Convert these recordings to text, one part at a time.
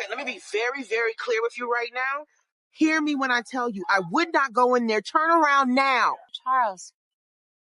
Okay, let me be very, very clear with you right now. Hear me when I tell you, I would not go in there. Turn around now. Charles,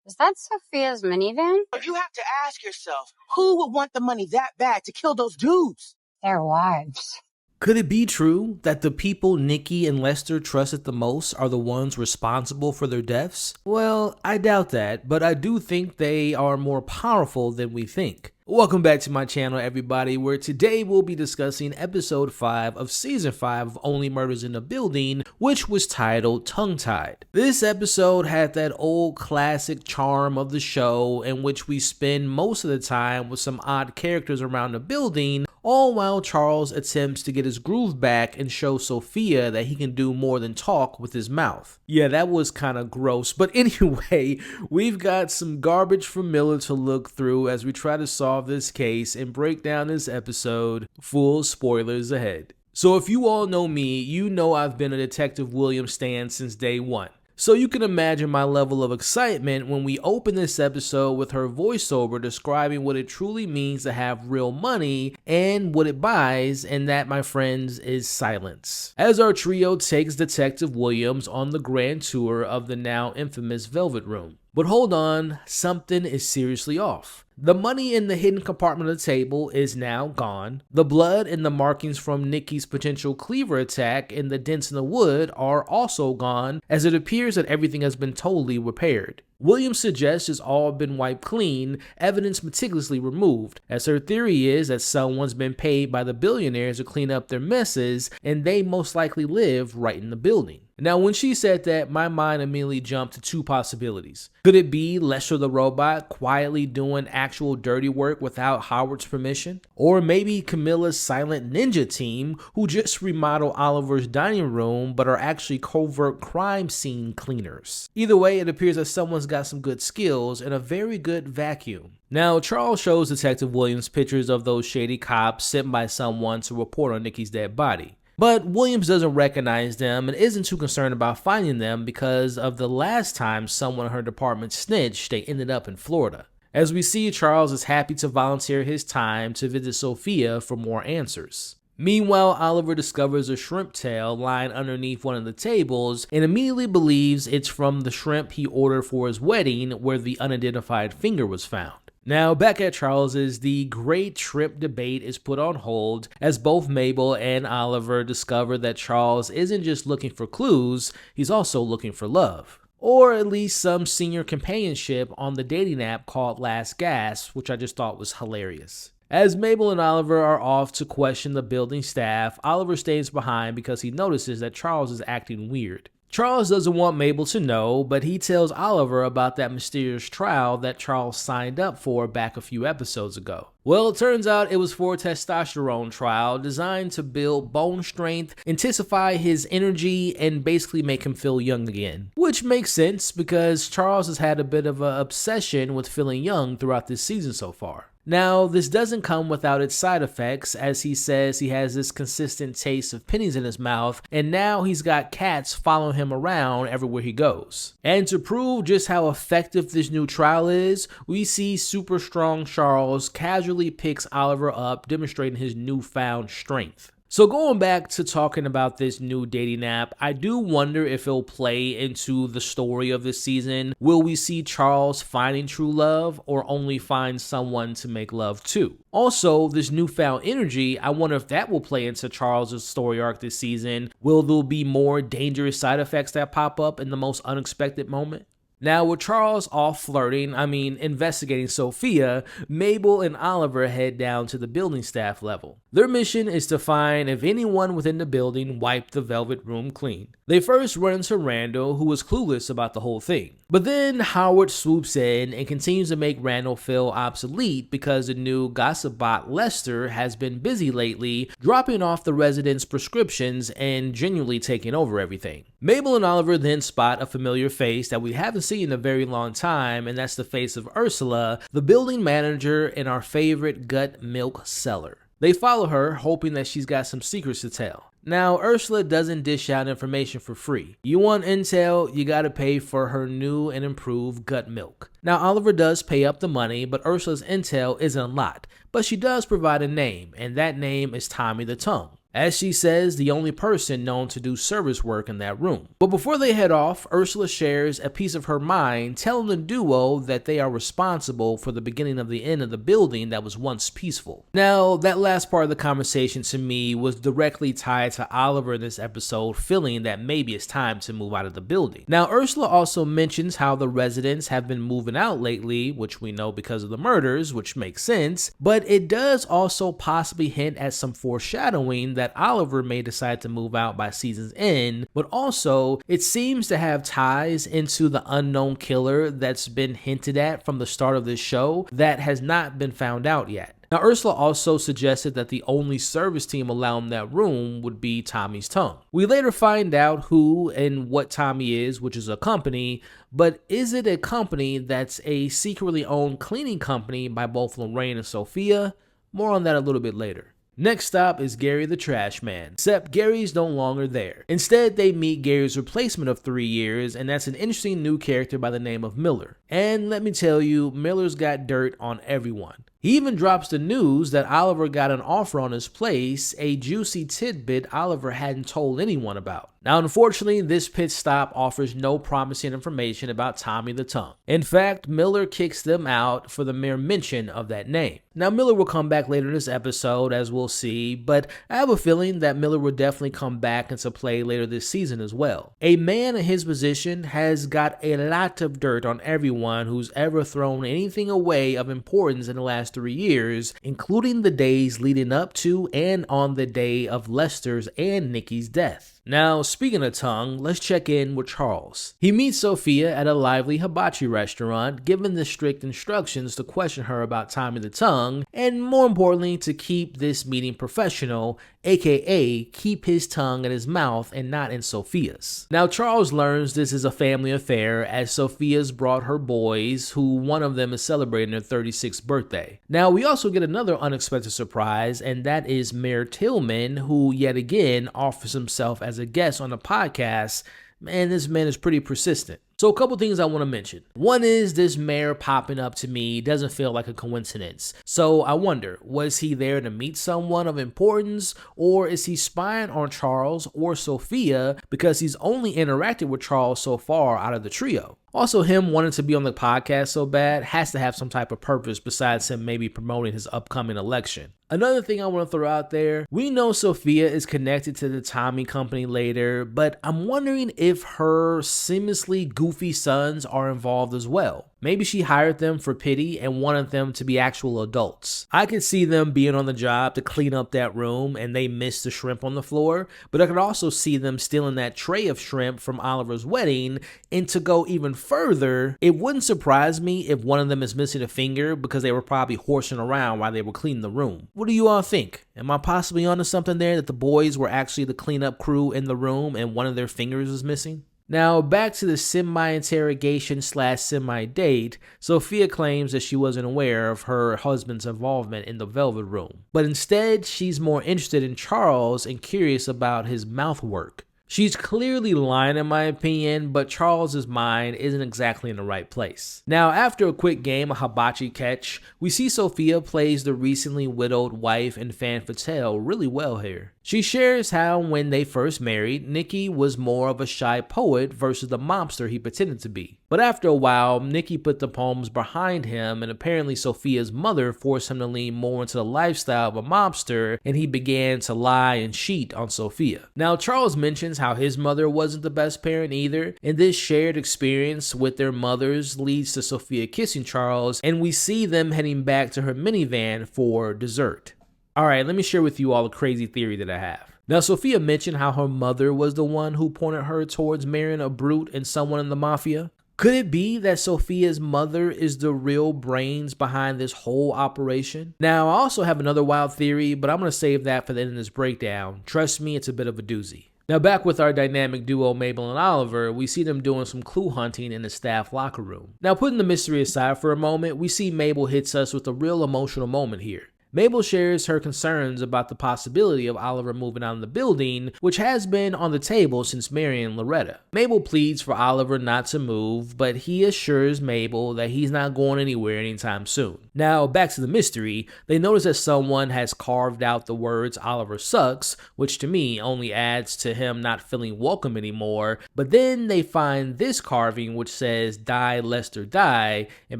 is that Sophia's minivan? But you have to ask yourself, who would want the money that bad to kill those dudes? Their wives. Could it be true that the people Nikki and Lester trusted the most are the ones responsible for their deaths? Well, I doubt that, but I do think they are more powerful than we think. Welcome back to my channel, everybody, where today we'll be discussing episode 5 of season 5 of Only Murders in the Building, which was titled Tongue-Tied. This episode had that old classic charm of the show in which we spend most of the time with some odd characters around the building, all while Charles attempts to get his groove back and show Sophia that he can do more than talk with his mouth. Yeah, that was kind of gross, but anyway, we've got some garbage from Miller to look through as we try to solve this case and break down this episode. Full spoilers ahead. So if you all know me, you know I've been a Detective Williams stan since day one. So you can imagine my level of excitement when we open this episode with her voiceover describing what it truly means to have real money and what it buys, and that, my friends, is silence. As our trio takes Detective Williams on the grand tour of the now infamous Velvet Room. But hold on, something is seriously off. The money in the hidden compartment of the table is now gone. The blood and the markings from Nikki's potential cleaver attack in the dents in the wood are also gone, as it appears that everything has been totally repaired. Williams suggests it's all been wiped clean, evidence meticulously removed, as her theory is that someone's been paid by the billionaires to clean up their messes, and they most likely live right in the building. Now, when she said that, my mind immediately jumped to two possibilities. Could it be Lester the robot quietly doing actual dirty work without Howard's permission? Or maybe Camilla's silent ninja team who just remodeled Oliver's dining room but are actually covert crime scene cleaners? Either way, it appears that someone's got some good skills and a very good vacuum. Now, Charles shows Detective Williams pictures of those shady cops sent by someone to report on Nikki's dead body. But Williams doesn't recognize them and isn't too concerned about finding them because of the last time someone in her department snitched, they ended up in Florida. As we see, Charles is happy to volunteer his time to visit Sophia for more answers. Meanwhile, Oliver discovers a shrimp tail lying underneath one of the tables and immediately believes it's from the shrimp he ordered for his wedding where the unidentified finger was found. Now, back at Charles's, the great shrimp debate is put on hold as both Mabel and Oliver discover that Charles isn't just looking for clues, he's also looking for love. Or at least some senior companionship on the dating app called Last Gasp, which I just thought was hilarious. As Mabel and Oliver are off to question the building staff, Oliver stays behind because he notices that Charles is acting weird. Charles doesn't want Mabel to know, but he tells Oliver about that mysterious trial that Charles signed up for back a few episodes ago. Well, it turns out it was for a testosterone trial designed to build bone strength, intensify his energy, and basically make him feel young again. Which makes sense because Charles has had a bit of an obsession with feeling young throughout this season so far. Now, this doesn't come without its side effects, as he says he has this consistent taste of pennies in his mouth, and now he's got cats following him around everywhere he goes. And to prove just how effective this new trial is, we see super strong Charles casually picks Oliver up, demonstrating his newfound strength. So going back to talking about this new dating app, I do wonder if it'll play into the story of this season. Will we see Charles finding true love or only find someone to make love to? Also, this newfound energy, I wonder if that will play into Charles' story arc this season. Will there be more dangerous side effects that pop up in the most unexpected moment? Now, with Charles off flirting, investigating Sophia, Mabel and Oliver head down to the building staff level. Their mission is to find if anyone within the building wiped the Velvet Room clean. They first run into Randall, who is clueless about the whole thing. But then Howard swoops in and continues to make Randall feel obsolete because the new gossip bot Lester has been busy lately, dropping off the residents' prescriptions and genuinely taking over everything. Mabel and Oliver then spot a familiar face that we haven't seen in a very long time, and that's the face of Ursula, the building manager and our favorite gut milk seller. They follow her, hoping that she's got some secrets to tell. Now, Ursula doesn't dish out information for free. You want intel, you gotta pay for her new and improved gut milk. Now, Oliver does pay up the money, but Ursula's intel isn't a lot. But she does provide a name, and that name is Tommy the Tongue. as she says the only person known to do service work in that room. But before they head off, Ursula shares a piece of her mind telling the duo that they are responsible for the beginning of the end of the building that was once peaceful. Now, that last part of the conversation to me was directly tied to Oliver in this episode feeling that maybe it's time to move out of the building. Now, Ursula also mentions how the residents have been moving out lately, which we know because of the murders, which makes sense, but it does also possibly hint at some foreshadowing that Oliver may decide to move out by season's end, but also it seems to have ties into the unknown killer that's been hinted at from the start of this show that has not been found out yet. Now, Ursula also suggested that the only service team allowed in that room would be Tommy's tongue. We later find out who and what Tommy is, which is a company, but is it a company that's a secretly owned cleaning company by both Lorraine and Sophia? More on that a little bit later. Next stop is Gary the Trash Man, except Gary's no longer there. Instead, they meet Gary's replacement of 3 years, and that's an interesting new character by the name of Miller. And let me tell you, Miller's got dirt on everyone. He even drops the news that Oliver got an offer on his place, a juicy tidbit Oliver hadn't told anyone about. Now, unfortunately, this pit stop offers no promising information about Tommy the Tongue. In fact, Miller kicks them out for the mere mention of that name. Now, Miller will come back later in this episode, as we'll see, but I have a feeling that Miller will definitely come back into play later this season as well. A man in his position has got a lot of dirt on everyone who's ever thrown anything away of importance in the last 3 years, including the days leading up to and on the day of Lester's and Nikki's death. Now, speaking of tongue, let's check in with Charles. He meets Sophia at a lively hibachi restaurant, given the strict instructions to question her about Tommy the Tongue, and more importantly, to keep this meeting professional, aka keep his tongue in his mouth and not in Sophia's. Now, Charles learns this is a family affair as Sophia's brought her boys, who one of them is celebrating their 36th birthday. Now, we also get another unexpected surprise, and that is Mayor Tillman, who yet again offers himself as a guest on the podcast. Man, this man is pretty persistent. So a couple things I want to mention. One is this mayor popping up to me doesn't feel like a coincidence. So I wonder, was he there to meet someone of importance, or is he spying on Charles or Sophia because he's only interacted with Charles so far out of the trio? Also, him wanting to be on the podcast so bad has to have some type of purpose besides him maybe promoting his upcoming election. Another thing I want to throw out there, we know Sophia is connected to the Tommy company later, but I'm wondering if her seamlessly goofy sons are involved as well. Maybe she hired them for pity and wanted them to be actual adults. I could see them being on the job to clean up that room and they missed the shrimp on the floor, but I could also see them stealing that tray of shrimp from Oliver's wedding. And to go even further, it wouldn't surprise me if one of them is missing a finger because they were probably horsing around while they were cleaning the room. What do you all think? Am I possibly onto something there, that the boys were actually the cleanup crew in the room and one of their fingers was missing? Now, back to the semi-interrogation / semi-date, Sophia claims that she wasn't aware of her husband's involvement in the Velvet Room, but instead she's more interested in Charles and curious about his mouth work. She's clearly lying in my opinion, but Charles's mind isn't exactly in the right place. Now, after a quick game of hibachi catch, we see Sophia plays the recently widowed wife and fan fatale really well here. She shares how when they first married, Nicky was more of a shy poet versus the mobster he pretended to be. But after a while, Nicky put the poems behind him, and apparently Sophia's mother forced him to lean more into the lifestyle of a mobster, and he began to lie and cheat on Sophia. Now, Charles mentions how his mother wasn't the best parent either, and this shared experience with their mothers leads to Sophia kissing Charles, and we see them heading back to her minivan for dessert. Alright, let me share with you all a crazy theory that I have. Now, Sophia mentioned how her mother was the one who pointed her towards marrying a brute and someone in the mafia. Could it be that Sophia's mother is the real brains behind this whole operation? Now, I also have another wild theory, but I'm going to save that for the end of this breakdown. Trust me, it's a bit of a doozy. Now, back with our dynamic duo Mabel and Oliver, we see them doing some clue hunting in the staff locker room. Now, putting the mystery aside for a moment, we see Mabel hits us with a real emotional moment here. Mabel shares her concerns about the possibility of Oliver moving out of the building, which has been on the table since marrying Loretta. Mabel pleads for Oliver not to move, but he assures Mabel that he's not going anywhere anytime soon. Now, back to the mystery, they notice that someone has carved out the words Oliver sucks, which to me only adds to him not feeling welcome anymore, but then they find this carving which says die Lester die, and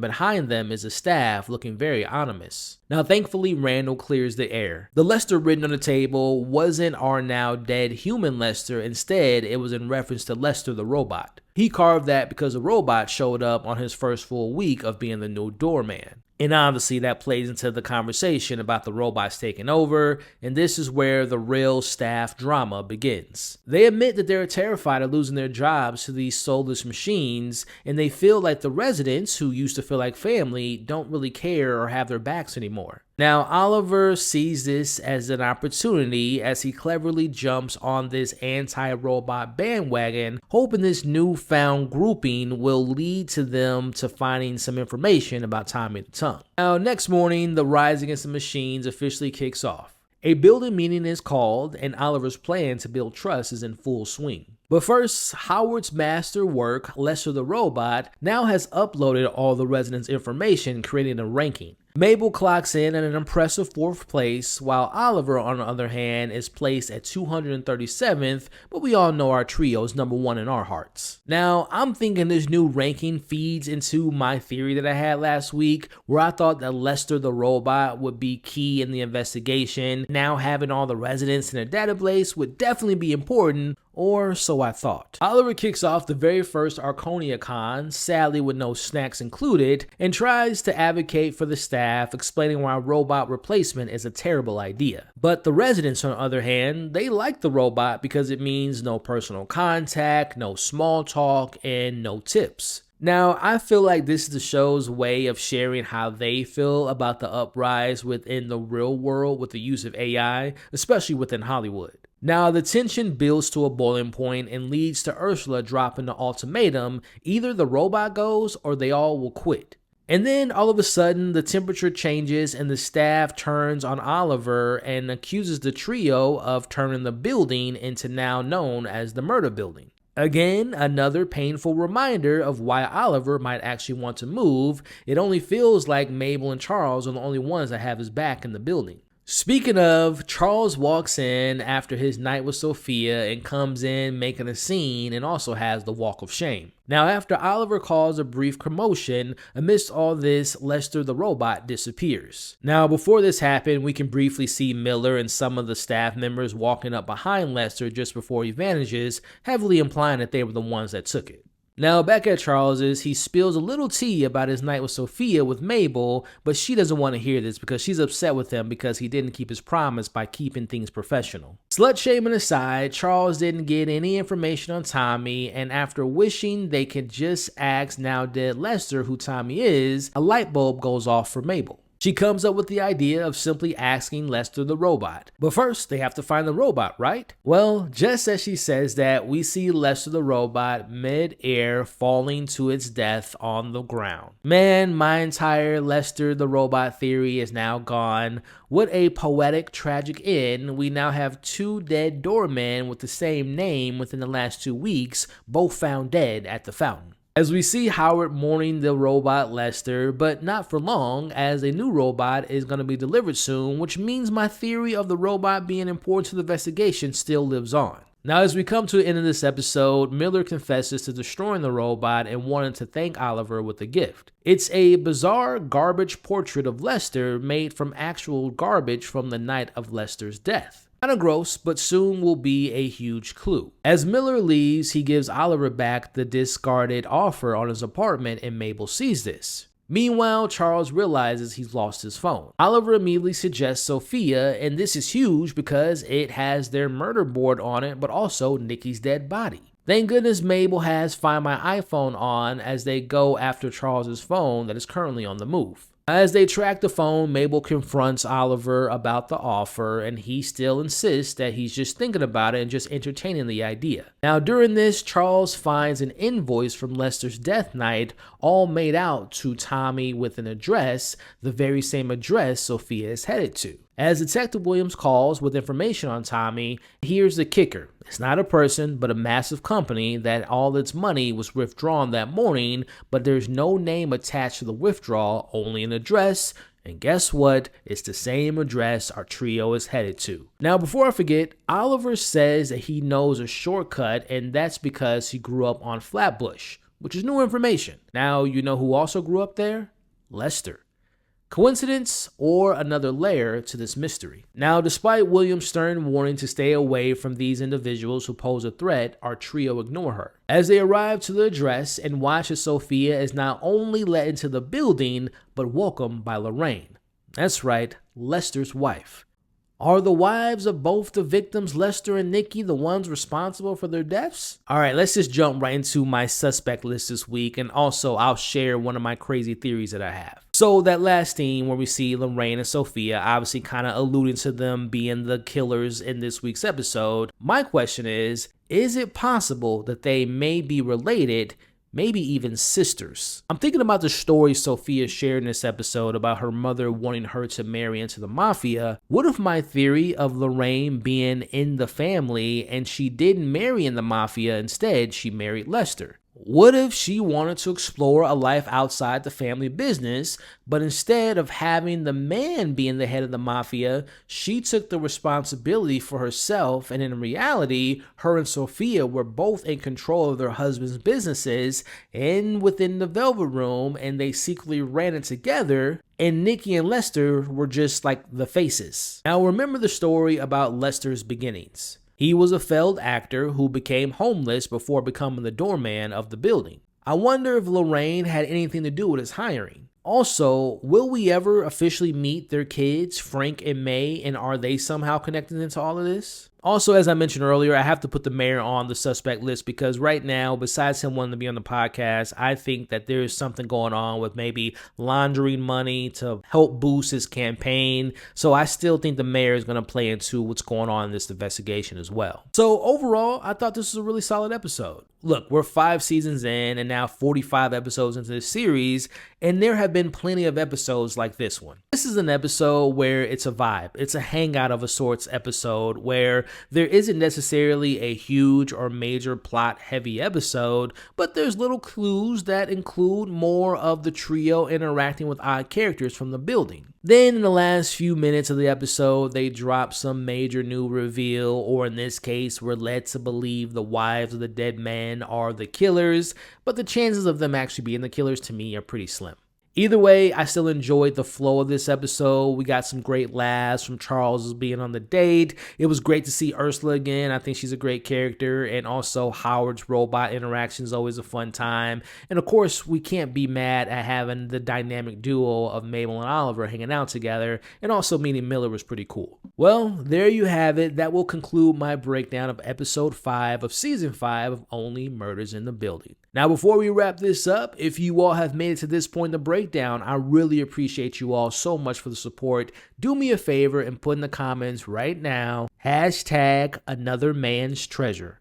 behind them is a staff looking very ominous. Now thankfully Randall clears the air. The Lester written on the table wasn't our now dead human Lester, instead it was in reference to Lester the robot. He carved that because the robot showed up on his first full week of being the new doorman. And obviously that plays into the conversation about the robots taking over, and this is where the real staff drama begins. They admit that they're terrified of losing their jobs to these soulless machines, and they feel like the residents, who used to feel like family, don't really care or have their backs anymore. Now, Oliver sees this as an opportunity as he cleverly jumps on this anti-robot bandwagon, hoping this newfound grouping will lead to them to finding some information about Tommy the Tongue. Now, next morning, the Rise Against the Machines officially kicks off. A building meeting is called, and Oliver's plan to build trust is in full swing. But first, Howard's master work, Lester the Robot, now has uploaded all the residents' information, creating a ranking. Mabel clocks in at an impressive 4th place, while Oliver, on the other hand, is placed at 237th, but we all know our trio is number 1 in our hearts. Now, I'm thinking this new ranking feeds into my theory that I had last week, where I thought that Lester the Robot would be key in the investigation. Now having all the residents in a database would definitely be important, or so I thought. Oliver kicks off the very first Arconia con, sadly with no snacks included, and tries to advocate for the staff, explaining why robot replacement is a terrible idea. But the residents, on the other hand, they like the robot because it means no personal contact, no small talk, and no tips. Now, I feel like this is the show's way of sharing how they feel about the uprise within the real world with the use of AI, especially within Hollywood. Now, the tension builds to a boiling point and leads to Ursula dropping the ultimatum: either the robot goes or they all will quit. And then all of a sudden the temperature changes and the staff turns on Oliver and accuses the trio of turning the building into now known as the murder building. Again, another painful reminder of why Oliver might actually want to move. It only feels like Mabel and Charles are the only ones that have his back in the building. Speaking of, Charles walks in after his night with Sophia and comes in making a scene and also has the walk of shame. Now, after Oliver calls a brief commotion, amidst all this, Lester the Robot disappears. Now, before this happened, we can briefly see Miller and some of the staff members walking up behind Lester just before he vanishes, heavily implying that they were the ones that took it. Now, back at Charles's, he spills a little tea about his night with Sophia with Mabel, but she doesn't want to hear this because she's upset with him because he didn't keep his promise by keeping things professional. Slut shaming aside, Charles didn't get any information on Tommy, and after wishing they could just ask now dead Lester who Tommy is, a light bulb goes off for Mabel. She comes up with the idea of simply asking Lester the Robot. But first, they have to find the robot, right? Well, just as she says that, we see Lester the Robot mid-air falling to its death on the ground. Man, my entire Lester the Robot theory is now gone. What a poetic, tragic end. We now have 2 dead doormen with the same name within the last 2 weeks, both found dead at the fountain. As we see Howard mourning the robot Lester, but not for long, as a new robot is going to be delivered soon, which means my theory of the robot being important to the investigation still lives on. Now, as we come to the end of this episode, Miller confesses to destroying the robot and wanting to thank Oliver with a gift. It's a bizarre garbage portrait of Lester made from actual garbage from the night of Lester's death. Kinda gross, but soon will be a huge clue. As Miller leaves, he gives Oliver back the discarded offer on his apartment, and Mabel sees this. Meanwhile, Charles realizes he's lost his phone. Oliver immediately suggests Sophia, and this is huge because it has their murder board on it, but also Nikki's dead body. Thank goodness Mabel has Find My iPhone on as they go after Charles's phone that is currently on the move. As they track the phone, Mabel confronts Oliver about the offer, and he still insists that he's just thinking about it and just entertaining the idea. Now, during this, Charles finds an invoice from Lester's death night, all made out to Tommy with an address, the very same address Sophia is headed to. As Detective Williams calls with information on Tommy, here's the kicker. It's not a person, but a massive company that all its money was withdrawn that morning, but there's no name attached to the withdrawal, only an address. And guess what? It's the same address our trio is headed to. Now, before I forget, Oliver says that he knows a shortcut, and that's because he grew up on Flatbush, which is new information. Now, you know who also grew up there? Lester. Coincidence or another layer to this mystery? Now, despite William's stern warning to stay away from these individuals who pose a threat, our trio ignore her. As they arrive to the address and watch as Sophia is not only let into the building, but welcomed by Lorraine. That's right, Lester's wife. Are the wives of both the victims, Lester and Nikki, the ones responsible for their deaths? All right, let's just jump right into my suspect list this week, and also I'll share one of my crazy theories that I have. So that last scene where we see Lorraine and Sophia, obviously kind of alluding to them being the killers in this week's episode. My question is it possible that they may be related, maybe even sisters? I'm thinking about the story Sophia shared in this episode about her mother wanting her to marry into the mafia. What if my theory of Lorraine being in the family and she didn't marry in the mafia, instead she married Lester? What if she wanted to explore a life outside the family business, but instead of having the man being the head of the mafia, she took the responsibility for herself, and in reality, her and Sophia were both in control of their husbands' businesses and within the Velvet Room, and they secretly ran it together, and Nikki and Lester were just like the faces. Now remember the story about Lester's beginnings. He was a failed actor who became homeless before becoming the doorman of the building. I wonder if Lorraine had anything to do with his hiring. Also, will we ever officially meet their kids, Frank and May, and are they somehow connected into all of this? Also, as I mentioned earlier, I have to put the mayor on the suspect list because right now, besides him wanting to be on the podcast, I think that there is something going on with maybe laundering money to help boost his campaign. So I still think the mayor is going to play into what's going on in this investigation as well. So overall, I thought this was a really solid episode. Look, we're 5 seasons in and now 45 episodes into this series, and there have been plenty of episodes like this one. This is an episode where it's a vibe. It's a hangout of a sorts episode where there isn't necessarily a huge or major plot heavy episode, but there's little clues that include more of the trio interacting with odd characters from the building. Then in the last few minutes of the episode, they drop some major new reveal, or in this case, we're led to believe the wives of the dead men are the killers, but the chances of them actually being the killers to me are pretty slim. Either way, I still enjoyed the flow of this episode. We got some great laughs from Charles being on the date. It was great to see Ursula again. I think she's a great character. And also Howard's robot interaction is always a fun time. And of course, we can't be mad at having the dynamic duo of Mabel and Oliver hanging out together. And also meeting Miller was pretty cool. Well, there you have it. That will conclude my breakdown of episode 5 of season 5 of Only Murders in the Building. Now, before we wrap this up, if you all have made it to this point in the breakdown, I really appreciate you all so much for the support. Do me a favor and put in the comments right now, #AnotherMan'sTreasure.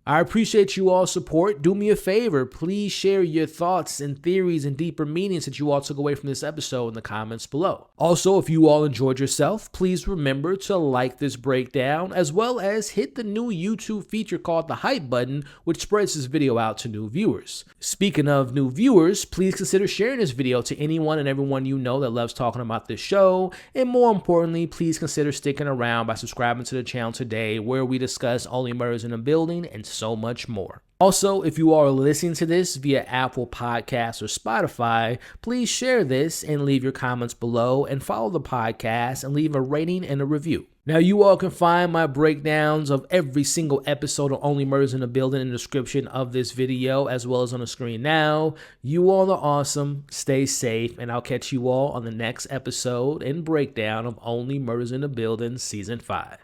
I appreciate you all's support. Do me a favor, please share your thoughts and theories and deeper meanings that you all took away from this episode in the comments below. Also, if you all enjoyed yourself, please remember to like this breakdown, as well as hit the new YouTube feature called the hype button, which spreads this video out to new viewers. Speaking of new viewers, please consider sharing this video to anyone and everyone you know that loves talking about this show, and more importantly, please consider sticking around by subscribing to the channel today, where we discuss Only Murders in the Building and so much more. Also, if you are listening to this via Apple Podcasts or Spotify, please share this and leave your comments below, and follow the podcast and leave a rating and a review. Now, you all can find my breakdowns of every single episode of Only Murders in the Building in the description of this video, as well as on the screen now. You all are awesome, stay safe, and I'll catch you all on the next episode and breakdown of Only Murders in the Building Season 5.